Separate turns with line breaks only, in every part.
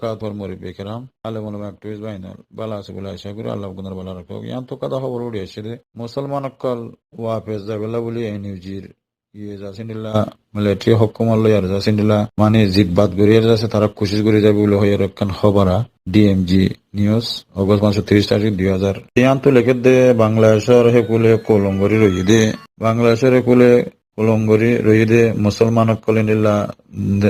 বারাকাতুহু মুরব্বি কিরাম আলেমুল মাকতুজ বাইনাল বালা আছে বলে আশা করি আল্লাহ গুনার বালা রাখো ইয়ান তো কথা খবর উড়ে এসে মুসলমান অকল ওয়াফেজ যাবেলা বলি এনইউজির ইয়ে যাসিনিল্লা মিলিটারি হকুমত লয়ার যাসিনিল্লা মানে জিতবাদ গড়িয়ে যাচ্ছে তারা কোশিশ করে যাবে বলে হয়ে রক্ষণ খবরা ডিএমজি নিউজ অগস্ট মাসের 30 তারিখ 2000 ইয়ান তো লেখে দে বাংলাদেশের হেকুলে কলঙ্গরি রয়ে দে বাংলাদেশের হেকুলে কলঙ্গরি রয়ে দে মুসলমান কলিনিল্লা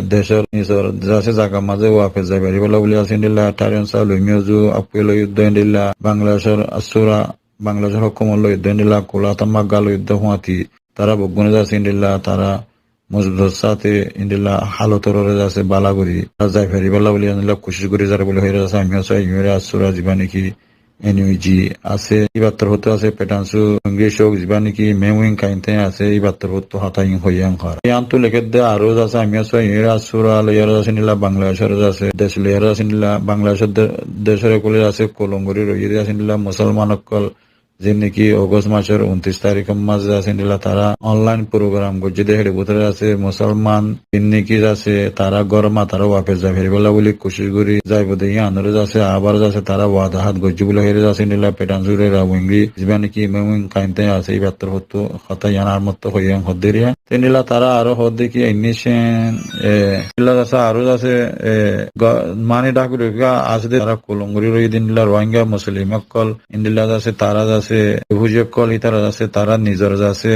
দেশের নিজর যাছে জাগা মাঝে ওয়াফেজ যাবে বলা বলে আসিনিল্লা টারিয়ন সাহ লইমিয়জু আপুয়েল যুদ্ধ এন্ডিল্লা বাংলাদেশের আসুরা বাংলাদেশের হকুমত যুদ্ধ এন্ডিল্লা কোলাতাম মাগাল যুদ্ধ হুয়াতি তারা বগুনে যাচ্ছে ইন্ডিল্লা তারা মজবুত সাথে ইন্ডিল্লা হালতর যাচ্ছে বালাগুড়ি যাই ফেরি বালা বলে আনিল্লা কোশিশ করে যারা বলে হয়ে যাচ্ছে আমিও চাই ইউরে আসুরা যাবা নাকি এনইউজি আছে ইবাত্তর হতে আছে পেটানসু ইংলিশ হোক যাবা নাকি মেমুইং কাইনতে আছে ইবাত্তর হতে হাতাইং হইয়াং হর এই আন্তু লেখে দে আরো যাচ্ছে আমিও চাই ইউরে আসুরা লেয়ার আছে নিলা বাংলাদেশের আছে দেশ লেয়ার আছে নিলা বাংলাদেশের দেশের কোলে আছে কলঙ্গরি রইয়ে আছে নিলা মুসলমান অকল যে নাকি অগস্ট মাসের 29 তারিখ মাঝে আছে তারা অনলাইন প্রোগ্রাম করছে দেখে ভিতরে আছে মুসলমান নাকি আছে তারা গরমা তারা ওয়াফেজ যায় ফেরিবেলা বলে কোশিশ করি যাইব দেখি আন্দোলন যাচ্ছে আবার যাচ্ছে তারা ওয়াদা হাত গজ্জি বলে হেরে যাচ্ছে নিলা পেটানসুরে রাউঙ্গি যা নাকি মেমুং কাইনতে আছে এই বাত্তর হতো হতা ইয়ানার মতো হইয়াং হদ্দেরিয়া তেনিলা তারা আরো হদ দেখি ইনিশন আছে আরো আছে মানে ডাকুরিকা আছে তারা কলঙ্গরি রই দিনলা রোহিঙ্গা মুসলিম কল ইন্ডিলা আছে তারা আছে হুজকল ইতারা আছে তারা নিজর আছে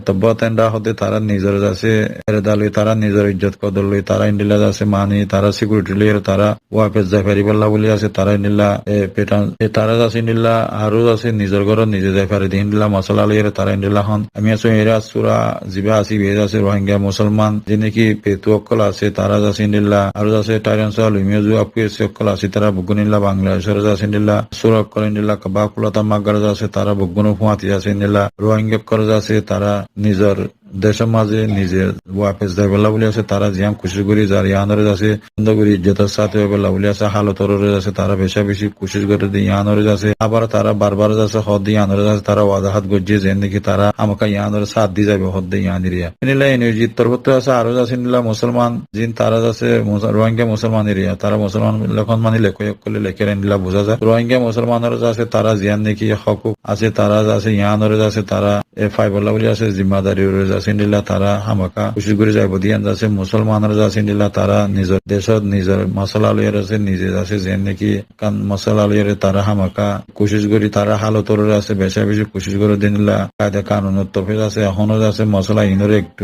তব্বতেন্ডা হতে তারা নিজর আছে এরদালি তারা নিজর ইজ্জত কদর লই তারা ইন্ডিলা আছে মানে তারা সিকিউরিটি লই তারা ওয়াফেজ জাফারি বল্লা বলি আছে তারা ইন্ডিলা পেটান তারা আছে ইন্ডিলা আরো আছে নিজর ঘর নিজে জাফারি দিন ইন্ডিলা মশলা লই তারা ইন্ডিলা হন আমি আছো এরা সুরা জিবা আসি বেজ আছে রোহিঙ্গা মুসলমান যে নাকি পেতুকল আছে তারা আছে ইন্ডিলা আরো আছে টাইরান সাল মিউজু আপুয়ে সকল আছে তারা বুগুনিল্লা বাংলাদেশের আছে ইন্ডিলা সুরা কল ইন্ডিলা কাবাকুলতা মাগার আছে তারা বগুনো ফুয়াতি আছে নিলা রোহিঙ্গা করে আছে তারা নিজের দেশের মাঝে নিজে ওয়াফেজ যায় বেলা বলে আছে তারা জিয়াম খুশি করি যার ইয়ানরে আছে বন্ধ করি ইজ্জতের সাথে বেলা বলে আছে হালতর আছে তারা বেশা বেশি কোশিশ করে দিয়ে ইয়ানরে আছে আবার তারা বারবার যাচ্ছে হদ দিয়ে ইয়ানরে আছে তারা ওয়াদাহাত গজিয়ে যেন দেখি তারা আমাকে ইয়ানরে সাথ দিয়ে যাবে হদ দিয়ে ইয়ানিরিয়া নিলা এনর্জি তরফত আছে আরো আছে নিলা মুসলমান জিন তারা আছে রোহিঙ্গা মুসলমান এরিয়া তারা মুসলমান লেখন মানে লেখ করলে লেখের নিলা বোঝা যায় রোহিঙ্গা মুসলমানের আছে তারা জিয়ান দেখি হক আছে তারা আছে ইয়ানরে আছে তারা ফাই বলা বলে আছে জিম্মাদারি আছে নিলা তারা হামাকা খুশি করে যাইব দিয়ান আছে মুসলমানরা আছে নিলা তারা নিজের দেশত নিজের মশলা লইয়ার আছে নিজে আছে যেন নাকি কান মশলা লইয়ারে তারা হামাকা কোশিশ করি তারা হালতর আছে বেশা বেশি কোশিশ করে দিনলা কায়দা কানুন তফিজ আছে এখনো আছে মশলা ইনরে একটু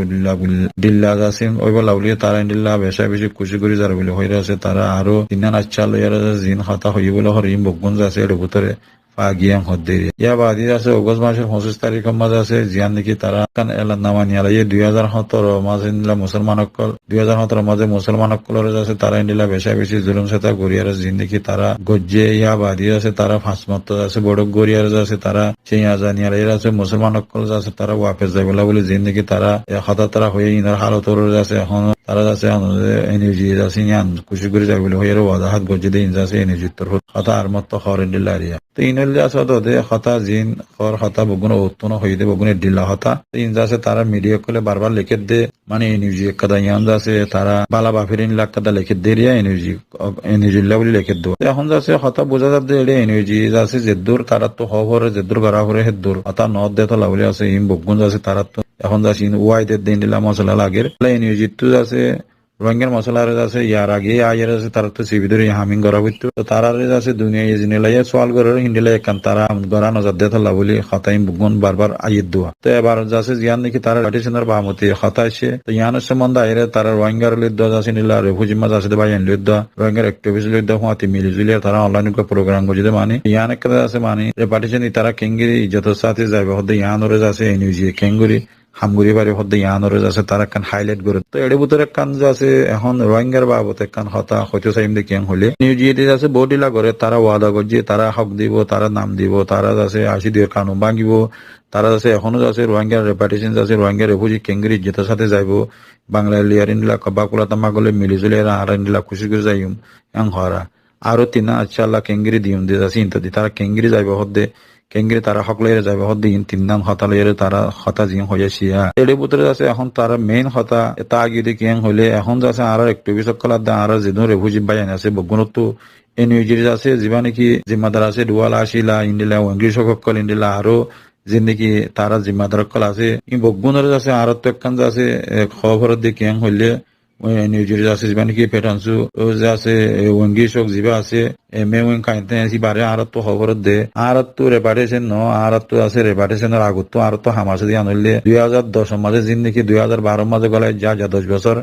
ডিল্লা আছে ওই বলা বলি তারা দিল্লা বেশা বেশি খুশি করে যার বলে হয়ে আছে তারা আরো তিনান আচ্ছা লইয়ার আছে জিন খাতা হই বলে হরিম বকগুঞ্জ আছে এর ভিতরে পাগিয়াং হদ্দেরি ইয়া বাদি আছে অগস্ট মাসের 25 তারিখের মাঝে আছে জিয়ান নাকি তারা কান এলান নামা নিয়ালা 2017 মাঝে নিলা মুসলমান অকল 2017 মাঝে মুসলমান অকলের আছে তারা নিলা বেশা বেশি জুলুম সেতা গড়িয়ার জিন্দিগি তারা গজ্জে ইয়া বাদি আছে তারা ফাঁসমত আছে বড় গড়িয়ার আছে তারা সেই আজানিয়ালা এর আছে মুসলমান অকল আছে তারা ওয়াফেজ যায় বলা বলে জিন্দিগি তারা হতা তারা হয়ে ইনার হালতর আছে এখন তারা আছে এনার্জি আছে ইয়ান খুশি করে যায় বলে হয়ে ওয়াদা হাত গজ্জে দিয়ে আছে এনার্জি তোর হতা আর মত হরেন দিলারিয়া তো ইনলে আছে দে হতা জিন খর হতা বগুনো উত্তন হইতে বগুনে ডিলা হতা ইনজা আছে তারা মিডিয়া কলে বারবার লিখে দে মানে এনার্জি কাদা ইয়ান আছে তারা বালা বাফিরিন লাখ কাদা লিখে দে রিয়া এনার্জি লেভেল লিখে দো এখন যাচ্ছে হতা বোঝা যাচ্ছে এডে এনার্জি আছে যেদুর তারা তো হরে যেদুর গরা হরে হেদুর হতা নদ দে তো লাভলি আছে ইম বগুন আছে তারা তো এখন যাচ্ছে ওয়াই দে দিন দিলা মশলা লাগের এনার্জি তো আছে রোহিঙ্গার মশলার আছে ইয়ার আগে আয়ের আছে তারা তো সিবিদের হামিং করা হইতো তো তারা আছে দুনিয়া ইজনিলাইয়া সোয়াল করার হিন্দিলা একান তারা গড়া নজর দে থালা বলি খাতাইম বুগুন বারবার আইয়ের দোয়া তো এবার যাচ্ছে জিয়ান নাকি তারা পার্টিশনের বামতি খাতা এসে তো ইয়ানের সম্বন্ধে আইরে তারা রোহিঙ্গার লিদ্দ আছে নিলা রেফুজি মাঝ আছে বাইন লিদ্দ রোহিঙ্গার অ্যাক্টিভিস্ট লিদ্দ হুয়াতি মিলি জুলিয়া তারা অনলাইন প্রোগ্রাম করছে মানে ইয়ান একটা আছে মানে পার্টিশন তারা কেঙ্গিরি ইজ্জতের সাথে যাবে হতে ইয়ানরে আছে এনইউজি কেঙ্গুরি হামগুড়ি বাড়ি হদ্দে ইয়ানরে আছে তারা কান হাইলাইট করে তো এর ভিতরে কান আছে এখন রোহিঙ্গার বাবতে কান হতা হয়তো সাইম দেখি হলে নিউজিয়ে আছে বডিলা করে তারা ওয়াদা করছে তারা হক দিব তারা নাম দিব তারা আছে আশি দিয়ে কানুন ভাঙিব তারা আছে এখনো আছে রোহিঙ্গার রেপার্টিশন আছে রোহিঙ্গার রেফুজি কেঙ্গিরি যেটার সাথে যাইব বাংলা লিয়ার ইন্ডিলা বাকুলা তামা গলে মিলিজুলি আর ইন্ডিলা খুশি করে যাইম এং হরা আরো তিনা আচ্ছা আল্লাহ কেঙ্গিরি দিম দিয়ে আছে ইন্তাদি তারা কেঙ্গিরি যাইব হদ্দে কেঙ্গিরে তারা হকলাইরে যাবে হদিন তিন নাম হতা লইরে তারা হতা জিং হইয়া শিয়া এর ভিতরে আছে এখন তারা মেইন হতা তা আগে কিয়াং হইলে এখন যাচ্ছে আর একটু বিশক কলার দা আর যেন রেফুজি বাইন আছে বগুণত্ব এনইউজির আছে যিবা নাকি জিম্মাদার আছে ডুয়ালা আসিলা ইন্ডিলা ওয়াঙ্গি সকল ইন্ডিলা আরো যে নাকি তারা জিম্মাদার কল আছে ই বগুণের আছে আর তো একখান আছে খবর দিয়ে কিয়াং হইলে নিউজির আছে যিবা নাকি পেটানসু যে আছে ওয়াঙ্গি সক যিবা আছে মেউন কাইতে আসি বারে আর তো খবর দে আর তো রেপারেশন ন আর তো আছে রেপারেশনের আগত তো আর তো হামাসে দিয়ে আনলে 2010 মাঝে যিন নাকি 2012 মাঝে গলায় যা 10 বছর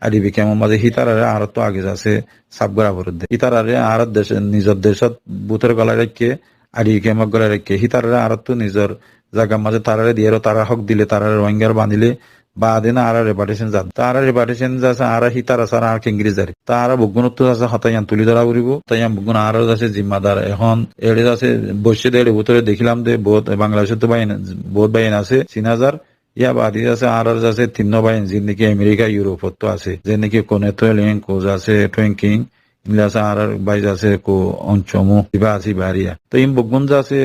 আদিবি কেমন মাঝে হিতারারে আর তো আগে আছে সাবগরা ভরদে হিতারারে আর দেশে নিজের দেশত বুতের গলায় রেখে আদিবি কেমন গলায় রেখে হিতারারে আর তো নিজের জায়গা মাঝে তারারে দিয়ে তারা হক দিলে তারারে রোহিঙ্গার বাঁধিলে বা দিন আর রেপার্টেশন যাত তারা রেপার্টেশন যাচ্ছে আর হিতারা সারা আর ইংরেজ জারি তারা বগুণত্ব আছে হতাইয়ান তুলি ধরা করিব তাইয়ান বগুণ আর আছে জিম্মাদার এখন এড়ে আছে বসে দেড় ভিতরে দেখিলাম যে বহুত বাংলাদেশে তো বাইন বহুত বাইন আছে 3000 ইয়া বাদি আছে আর আছে 3 বাইন যে নাকি আমেরিকা ইউরোপত তো আছে যে নাকি কোনে তো লেন কোজ আছে টুইঙ্কিং ইংলাস আর বাইজ আছে কো অঞ্চমু দিবা আছে বাড়িয়া তো ইম বগুন আছে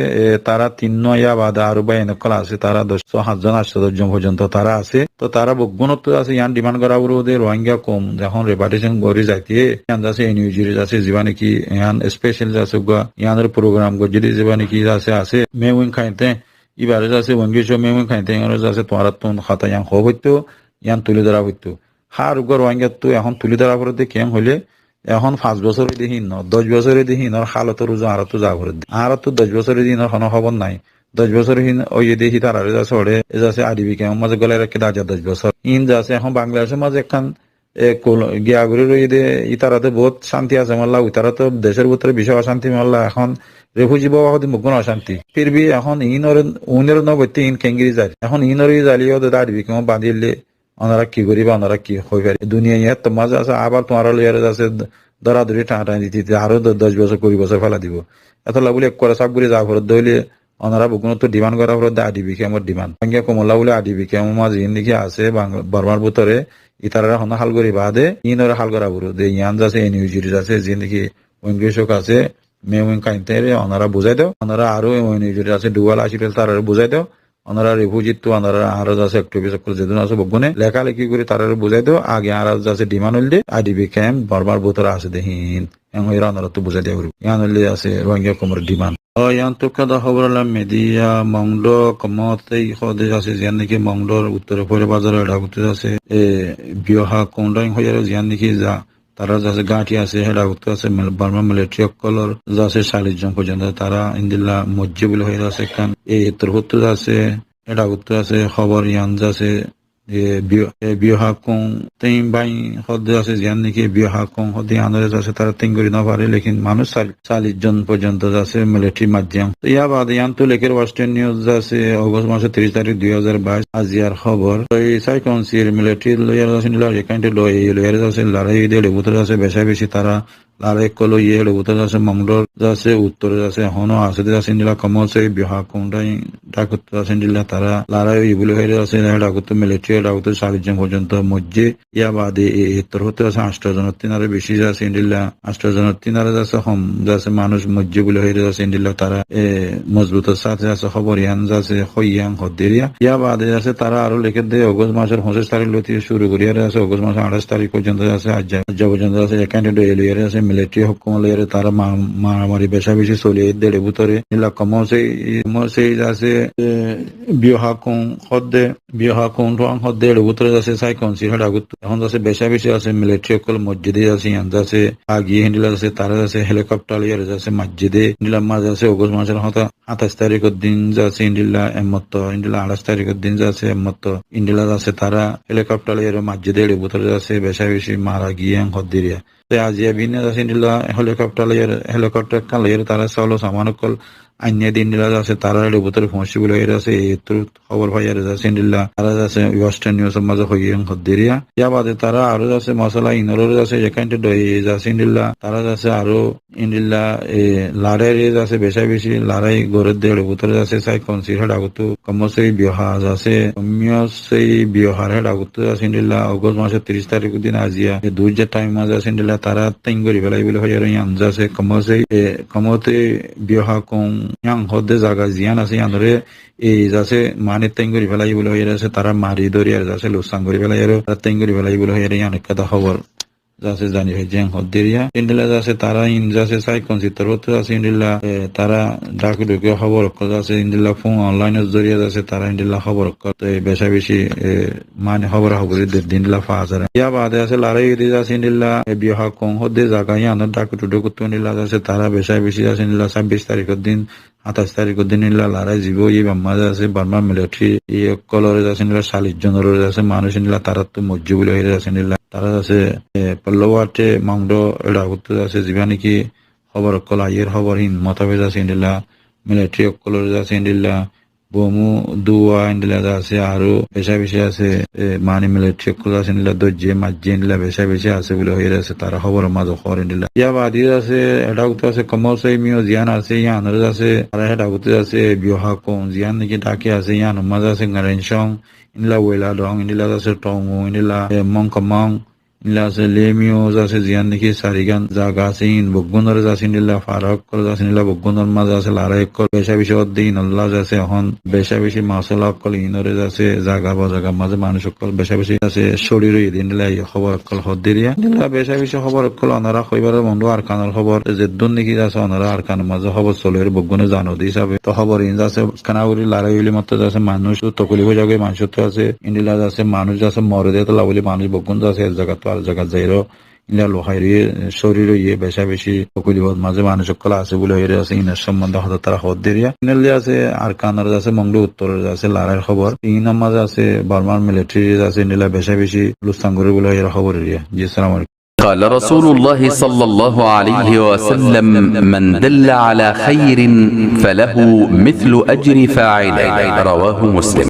তারা 3 ইয়া বাদা আর বাইন কল আছে তারা 10 জন 8 জন পর্যন্ত তারা আছে তো তারা বগুনত আছে ইয়ান ডিমান্ড করা বড় রোহিঙ্গা কম যখন রেপার্টেশন গরি যাইতে ইয়ান আছে এনইউজির আছে যিবা নাকি ইয়ান স্পেশাল আছে ইয়ানের প্রোগ্রাম গো যদি যিবা নাকি আছে মেউইন খাইতে ইবারে আছে ওয়াঙ্গিশো মেমন খাইতে আছে তোমার তো খাতা ইয়ান হইতো ইয়ান তুলে ধরা হইতো হার উগর রোহিঙ্গা তো এখন তুলে ধরা পড়তে কেম হইলে এখন 5 বছরের দিন 10 বছরের দিন হালত রোজা আর তো যা করে আর তো 10 বছরের দিন কোনো খবর নাই 10 বছর হিন ওই দেখি তার আর যা ছড়ে যাচ্ছে আদিবি কেমন মাঝে গলে রেখে দাজা 10 বছর ইন যাচ্ছে এখন বাংলাদেশের মাঝে একখান গিয়াগুড়ি রই দে ইতারাতে বহুত শান্তি আছে মাল্লা ইতারা তো দেশের ভিতরে বিষয় অশান্তি মাল্লা এখন রেফুজি বাবা হতে মুখ অশান্তি ফিরবি এখন উনের নবতে ইন কেঙ্গিরি যায় এখন ইনরি জালিও দাঁড়িবি কেমন বাঁধিলে ওনারা কি করিবা ওনারা কি হয়ে পারে দুনিয়া ইয়ার তো মাঝে আছে আবার তোমার লিয়ারে আছে দরাদরি টানা দিতে আরো 10 বছর 20 বছর ফেলা দিব এত লাগুলি এক করে সব করে যা ফরত দইলে ওনারা বুকুন তো ডিমান্ড করা ফরত আদিবি কেমন ডিমান্ড সঙ্গে কমলা বলে আদিবি কেমন মাঝে ইন্দিকে আছে বর্মার ভিতরে ইতারা হন হাল করি বাদে ইনরে হাল করা বুড়ো দে ইয়ান যাচ্ছে এনইউজির আছে যে নাকি ওয়েঙ্গেশক আছে মেউইন কাইতে ওনারা বুঝাই দাও ওনারা আরো এনইউজির আছে ডুয়াল আসিল তারা বুঝাই দাও ওনারা রিফিউজিত তো ওনারা আরো যাচ্ছে একটু বেশি করে যেদিন আছে বগুনে লেখালেখি করে তারা বুঝাই দাও আগে আর যাচ্ছে ডিমান্ড হইলে আইডিবি ক্যাম্প বর্মার ভিতরে আছে দেহিন এরা ওনারা তো বুঝাই দেওয়া ইয়ান হইলে আছে রোহিঙ্গা কোমর ডিমান্ড ইয়ান তো কাদা খবর মেদিয়া মংডো কমতেই হদে আছে জিয়ান নাকি মংডোর উত্তরে পরে বাজারে এটা করতে আছে বিয়হা কোন্ডাইং হয়ে জিয়ান নাকি যা তারা যাচ্ছে গাঁটি আছে হেডা করতে আছে বার্মা মিলিটারি কলর যাচ্ছে 40 জন পর্যন্ত তারা ইন্দিল্লা মজ্জে বলে হয়ে আছে কান এই তোর করতে আছে এটা করতে আছে খবর ইয়ান যাচ্ছে বিবাহ কং তেই বাই হদে আছে জিয়ান নাকি বিবাহ কং হদে আনরে আছে তারা তিন করি না পারে লেকিন মানুষ 40 জন পর্যন্ত আছে মিলিটারি মাধ্যম ইয়া বাদে ইয়ান তো লেখের ওয়েস্টার্ন নিউজ আছে অগস্ট মাসের 30 তারিখ 2022 আজিয়ার খবর এই সাইকনসির মিলিটারি লয়ার আছে নিলা একান্টে লয়ার আছে লড়াই দেড় বুতর আছে বেশি তারা লারে কলো ইয়ে উত্তর আছে মংডোর আছে উত্তরে আছে হনো আছে আছে নিলা কমছে বিহা কোনটাই ডাকত আছে নিলা তারা লারাই ইবুলে হয়ে আছে ডাকত মিলিটারি ডাকত 40 জন পর্যন্ত মধ্যে ইয়া বাদে উত্তর হতে আছে 8 জন তিনারে বেশি আছে নিলা 8 জন তিনারে আছে হম আছে মানুষ মধ্যে বলে হয়ে আছে নিলা তারা মজবুত সাথে আছে খবর ইয়ান আছে হইয়াং হদেরিয়া ইয়া বাদে আছে তারা আরো লিখে দেয় অগস্ট মাসের 25 তারিখ লতি শুরু করিয়া আছে অগস্ট মাসের 28 তারিখ পর্যন্ত আছে আজ পর্যন্ত আছে ক্যান্ডিডেট এলিয়ারে আছে মিলিটারি হুকুমলের তারা মারামারি বেশি চলিয়ে দেড় ভিতরে নিলা কমসে আছে বিবাহ কোন হদ্দে ভিতরে আছে সাইকনসি হেডা এখন আছে বেশি আছে মিলিটারি সকল মসজিদে আছে ইয়ান আছে আগিয়ে হিন্দিলা আছে তারা আছে হেলিকপ্টার ইয়ার আছে মসজিদে নিলাম মাঝে আছে অগস্ট মাসের 28 তারিখের দিন যাচ্ছে ইন্ডিলা এমত ইন্ডিলা 28 তারিখের দিন যাচ্ছে এমত ইন্ডিলা আছে তারা হেলিকপ্টার ইয়ার মসজিদে ভিতরে আছে বেশি মারা গিয়ে হদ্দিরিয়া আজিয়া বিনে আছে নিলা হেলিকপ্টার কালের তারা চলো সামান কল আইনিয়া দিন নিলা আছে তারা ভিতরে পৌঁছি বলে আছে খবর ভাই আর আছে নিলা তারা আছে ওয়েস্টার্ন নিউজের মাঝে হইয়ে হদ্দিরিয়া ইয়া বাদে তারা আরো আছে মশলা ইনরোর আছে যেখানটা দই আছে নিলা তারা আছে আরো ইন্ডিল্লা লাড়াই আছে বেশি লড়াই গড়ের দেড় ভিতরে আছে চাই কনসির হেড আগত কমসেই বিহাজ আছে কমিয়সেই বিহার হেড আগত আছে নিলা অগস্ট মাসের 30 তারিখ দিন আজিয়া দুই যে টাইম মাঝে আছে নিলা তারা তিন করি ফেলাই বলে হয়ে আঞ্জা আছে কমতে বিহা কম ইয়াং হদে জায়গা জিয়ান আছে ইয়ানরে এই যাচ্ছে মানে তেং করে ফেলাই বলে হয়ে আছে তারা মারি ধরি আর যাচ্ছে লোসাং করে ফেলাই আর তেং করে ফেলাই বলে হয়ে ইয়ান কথা খবর যাচ্ছে জানি হয় জ্যাং হদ্দেরিয়া ইন্ডিলা যাচ্ছে তারা ইন যাচ্ছে সাইকন চিত্রপত্র আছে ইন্ডিলা তারা ডাকি ঢুকে খবর যাচ্ছে ইন্ডিলা ফোন অনলাইনে জরিয়া যাচ্ছে তারা ইন্ডিলা খবর বেশা বেশি মানে খবর খবর দিনলা ফা আছে ইয়া বাদে আছে লারাই দিয়ে যাচ্ছে ইন্ডিলা বিবাহ কম হদ্দে জায়গা ইয়ানোর ডাকি ঢুকে ইন্ডিলা যাচ্ছে তারা বেশা বেশি আছে ইন্ডিলা 26 তারিখের দিন 28 তারিখের দিন ইন্ডিলা লারাই জীব এই বাম্মা আছে বার্মা মিলিটারি এই কলরে যাচ্ছে ইন্ডিলা 40 জনের যাচ্ছে মানুষ ইন্ডিলা তারা তো মজ্জু বলে হয়ে যাচ্ছে ইন্ডিলা তারা আছে পল্লবাটে মাংড এটা করতে আছে যিবা নেকি খবর অকল আইয়ের খবর হিন মতাবেজ আছে ইন্ডিলা মিলিটারি অকলের আছে ইন্ডিলা বমু দুয়া ইন্ডিলা আছে আরো বেশা বেশি আছে মানে মিলিটারি অকল আছে ইন্ডিলা দজ্জে মাজ্জে ইন্ডিলা বেশা বেশি আছে বলে হয়ে আছে তারা খবর মাঝে খবর ইন্ডিলা ইয়া বাদি আছে এটা করতে আছে কমল সৈমিও জিয়ান আছে ইয়ানের আছে তারা এটা করতে আছে বিবাহ কম জিয়ান নাকি ডাকে আছে ইয়ান মাঝে আছে গারেনসং ইন্ডিলা ওয়েলা ডং ইন্ডিলা আছে টংও ইন্ডিলা মংকমং ইন্ডিলা আছে লেমিও আছে জিয়ান নাকি সারিগান জাগা আছে ইন বগুনরে আছে ইন্ডিলা ফারাক কল আছে ইন্ডিলা বগুনর মাঝে আছে লারাই কল বেশা বেশি দিন আল্লাহ আছে এখন বেশা বেশি মাসালা কল ইনরে আছে জাগা বাজাগা মাঝে মানুষ কল বেশা বেশি আছে শরীর ইন্ডিলা খবর কল হদ্দেরিয়া ইন্ডিলা বেশা বেশি খবর কল অনারা কইবারের বন্ধু আর কানার খবর যে দুন নাকি আছে অনারা আর কান মাঝে খবর চলে বগুনে জানো হিসাবে তো খবর ইন আছে কানাউরি লারাই হইলে মাত্র আছে মানুষ তকলি হয়ে যাবে মানুষ তো আছে ইন্ডিলা আছে মানুষ আছে মরে দিয়ে তো লাভলি মানুষ বগুন আছে এক জায়গা আর জায়গা যাইরো ইন্ডিয়া লোহাইরি শরীর ইয়ে বেশা বেশি তকলিবত মাঝে মানুষ কলা আছে বলে হয়ে আছে ইনার সম্বন্ধে হয়তো তারা হদ দেরিয়া ইনালি আছে আর কানার আছে মংলু উত্তরের আছে লারার খবর ইনার মাঝে আছে বার্মার মিলিটারি আছে ইন্ডিয়া বেশা বেশি লুস্তাঙ্গরে বলে হয়ে খবর এরিয়া জি আসসালামু আলাইকুম
قال رسول الله صلى الله عليه وسلم من دل على خير فله مثل أجر فاعله رواه مسلم